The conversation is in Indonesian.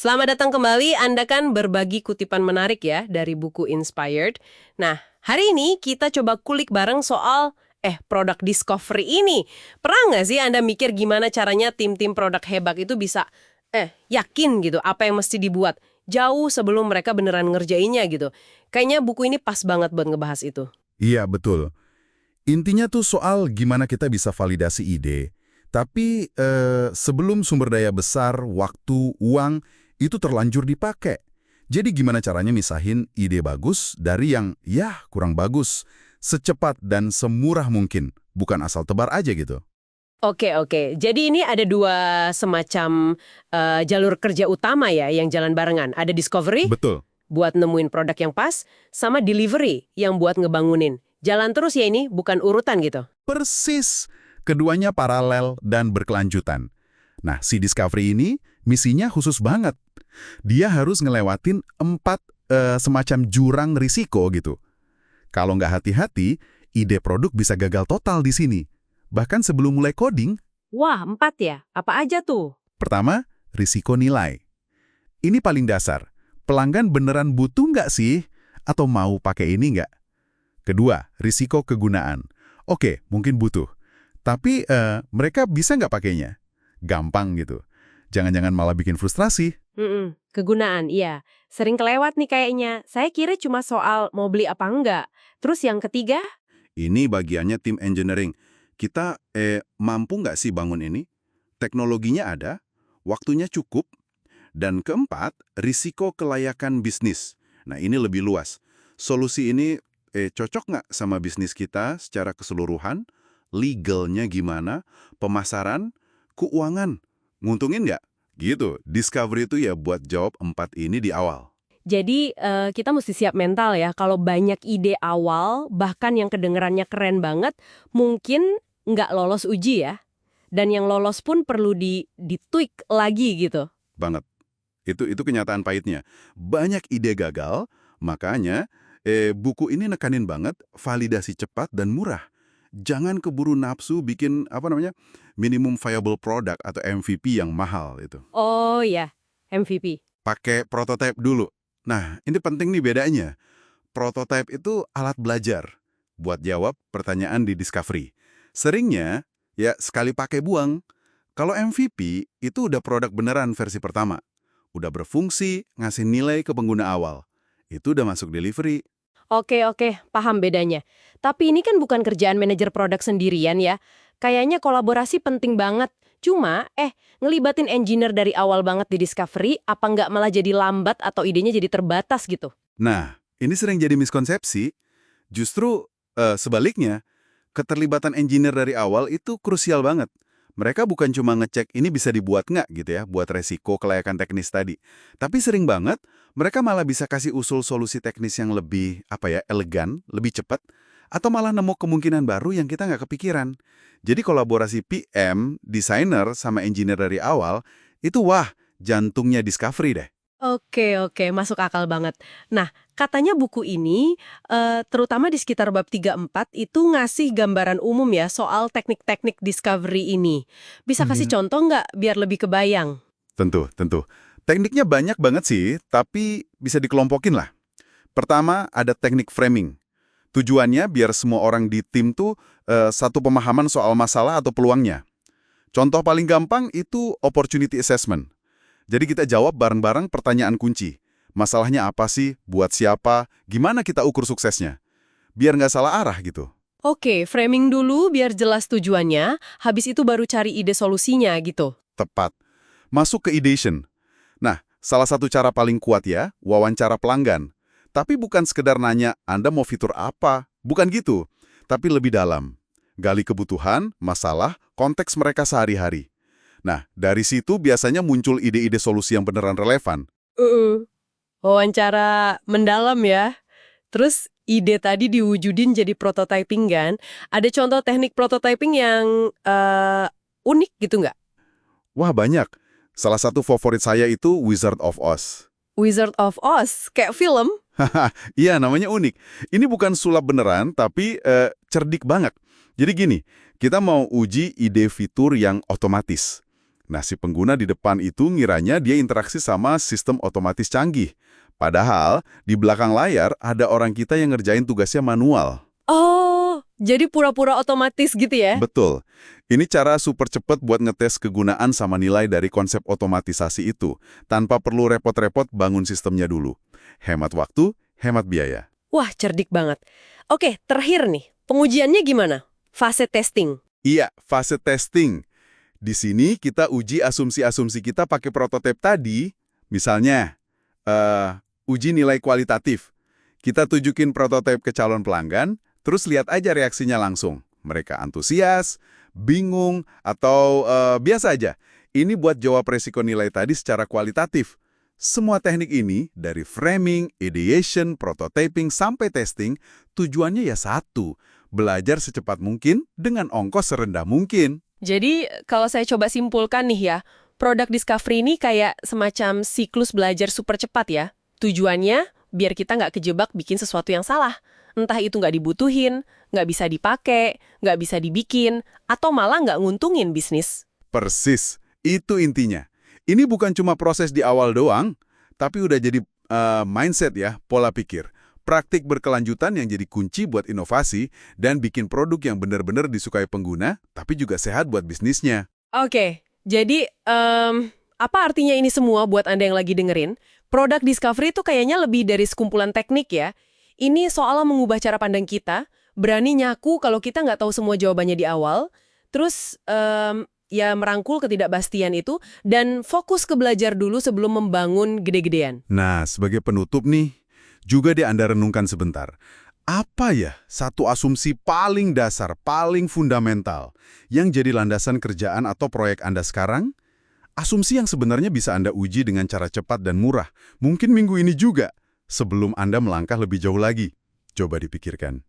Selamat datang kembali, Anda kan berbagi kutipan menarik ya dari buku Inspired. Nah, hari ini kita coba kulik bareng soal produk discovery ini. Pernah nggak sih Anda mikir gimana caranya tim-tim produk hebat itu bisa yakin gitu apa yang mesti dibuat jauh sebelum mereka beneran ngerjainnya gitu. Kayaknya buku ini pas banget buat ngebahas itu. Iya, betul. Intinya tuh soal gimana kita bisa validasi ide. Tapi sebelum sumber daya besar, waktu, uang, itu terlanjur dipakai. Jadi gimana caranya misahin ide bagus dari yang kurang bagus, secepat dan semurah mungkin, bukan asal tebar aja gitu. Oke. Jadi ini ada dua semacam jalur kerja utama ya yang jalan barengan. Ada discovery Betul. buat nemuin produk yang pas, sama delivery yang buat ngebangunin. Jalan terus ya ini, bukan urutan gitu. Persis. Keduanya paralel dan berkelanjutan. Nah, si Discovery ini misinya khusus banget. Dia harus ngelewatin 4 semacam jurang risiko gitu. Kalau nggak hati-hati, ide produk bisa gagal total di sini. Bahkan sebelum mulai coding. Wah, 4 ya? Apa aja tuh? Pertama, risiko nilai. Ini paling dasar. Pelanggan beneran butuh nggak sih? Atau mau pakai ini nggak? Kedua, risiko kegunaan. Oke, mungkin butuh. Tapi mereka bisa nggak pakainya? Gampang gitu. Jangan-jangan malah bikin frustrasi. Kegunaan, iya. Sering kelewat nih kayaknya. Saya kira cuma soal mau beli apa enggak. Terus yang ketiga? Ini bagiannya tim engineering. Kita mampu nggak sih bangun ini? Teknologinya ada, waktunya cukup, dan keempat, risiko kelayakan bisnis. Nah, ini lebih luas. Solusi ini cocok nggak sama bisnis kita secara keseluruhan? Legalnya gimana? Pemasaran? Keuangan? Nguntungin nggak? Gitu. Discovery itu ya buat jawab 4 ini di awal. Jadi kita mesti siap mental ya. Kalau banyak ide awal, bahkan yang kedengerannya keren banget, mungkin nggak lolos uji ya. Dan yang lolos pun perlu ditweak lagi gitu. Banget. Itu kenyataan pahitnya. Banyak ide gagal, makanya buku ini nekanin banget validasi cepat dan murah. Jangan keburu nafsu bikin minimum viable product atau MVP yang mahal itu. Oh ya, MVP. Pakai prototype dulu. Nah, ini penting nih bedanya. Prototype itu alat belajar buat jawab pertanyaan di Discovery. Seringnya, ya sekali pakai buang. Kalau MVP, itu udah produk beneran versi pertama. Udah berfungsi, ngasih nilai ke pengguna awal. Itu udah masuk delivery. Oke, paham bedanya. Tapi ini kan bukan kerjaan manajer produk sendirian ya. Kayaknya kolaborasi penting banget. Cuma, ngelibatin engineer dari awal banget di Discovery, apa nggak malah jadi lambat atau idenya jadi terbatas gitu? Nah, ini sering jadi miskonsepsi. Justru sebaliknya, keterlibatan engineer dari awal itu krusial banget. Mereka bukan cuma ngecek ini bisa dibuat nggak gitu ya, buat resiko kelayakan teknis tadi. Tapi sering banget, mereka malah bisa kasih usul solusi teknis yang lebih, elegan, lebih cepat, atau malah nemu kemungkinan baru yang kita nggak kepikiran. Jadi kolaborasi PM, desainer, sama engineer dari awal, itu jantungnya Discovery deh. Oke, masuk akal banget. Nah, katanya buku ini, terutama di sekitar bab 3-4, itu ngasih gambaran umum ya soal teknik-teknik discovery ini. Bisa kasih contoh nggak biar lebih kebayang? Tentu. Tekniknya banyak banget sih, tapi bisa dikelompokin lah. Pertama, ada teknik framing. Tujuannya biar semua orang di tim tuh satu pemahaman soal masalah atau peluangnya. Contoh paling gampang itu opportunity assessment. Jadi kita jawab bareng-bareng pertanyaan kunci. Masalahnya apa sih? Buat siapa? Gimana kita ukur suksesnya? Biar nggak salah arah gitu. Oke, framing dulu biar jelas tujuannya, habis itu baru cari ide solusinya gitu. Tepat. Masuk ke ideation. Nah, salah satu cara paling kuat ya, wawancara pelanggan. Tapi bukan sekedar nanya, Anda mau fitur apa? Bukan gitu. Tapi lebih dalam. Gali kebutuhan, masalah, konteks mereka sehari-hari. Nah, dari situ biasanya muncul ide-ide solusi yang beneran relevan. Wawancara mendalam ya. Terus ide tadi diwujudin jadi prototyping kan? Ada contoh teknik prototyping yang unik gitu nggak? Wah, banyak. Salah satu favorit saya itu Wizard of Oz. Wizard of Oz, kayak film? Iya, namanya unik. Ini bukan sulap beneran, tapi cerdik banget. Jadi gini, kita mau uji ide fitur yang otomatis. Nah, si pengguna di depan itu ngiranya dia interaksi sama sistem otomatis canggih. Padahal, di belakang layar ada orang kita yang ngerjain tugasnya manual. Oh, jadi pura-pura otomatis gitu ya? Betul. Ini cara super cepat buat ngetes kegunaan sama nilai dari konsep otomatisasi itu, tanpa perlu repot-repot bangun sistemnya dulu. Hemat waktu, hemat biaya. Wah, cerdik banget. Oke, terakhir nih, pengujiannya gimana? Fase testing. Iya, fase testing. Di sini kita uji asumsi-asumsi kita pakai prototipe tadi. Misalnya, uji nilai kualitatif. Kita tunjukin prototipe ke calon pelanggan, terus lihat aja reaksinya langsung. Mereka antusias, bingung, atau biasa aja. Ini buat jawab resiko nilai tadi secara kualitatif. Semua teknik ini, dari framing, ideation, prototyping, sampai testing, tujuannya ya satu, belajar secepat mungkin dengan ongkos serendah mungkin. Jadi, kalau saya coba simpulkan nih ya, produk discovery ini kayak semacam siklus belajar super cepat ya. Tujuannya, biar kita nggak kejebak bikin sesuatu yang salah. Entah itu nggak dibutuhin, nggak bisa dipakai, nggak bisa dibikin, atau malah nggak nguntungin bisnis. Persis, itu intinya. Ini bukan cuma proses di awal doang, tapi udah jadi mindset ya, pola pikir. Praktik berkelanjutan yang jadi kunci buat inovasi dan bikin produk yang benar-benar disukai pengguna, tapi juga sehat buat bisnisnya. Oke, jadi apa artinya ini semua buat Anda yang lagi dengerin? Produk discovery itu kayaknya lebih dari sekumpulan teknik ya. Ini soal mengubah cara pandang kita, berani nyaku kalau kita nggak tahu semua jawabannya di awal, terus ya merangkul ketidakpastian itu, dan fokus ke belajar dulu sebelum membangun gede-gedean. Nah, sebagai penutup nih, juga Anda renungkan sebentar. Apa ya satu asumsi paling dasar, paling fundamental yang jadi landasan kerjaan atau proyek Anda sekarang? Asumsi yang sebenarnya bisa Anda uji dengan cara cepat dan murah. Mungkin minggu ini juga, sebelum Anda melangkah lebih jauh lagi. Coba dipikirkan.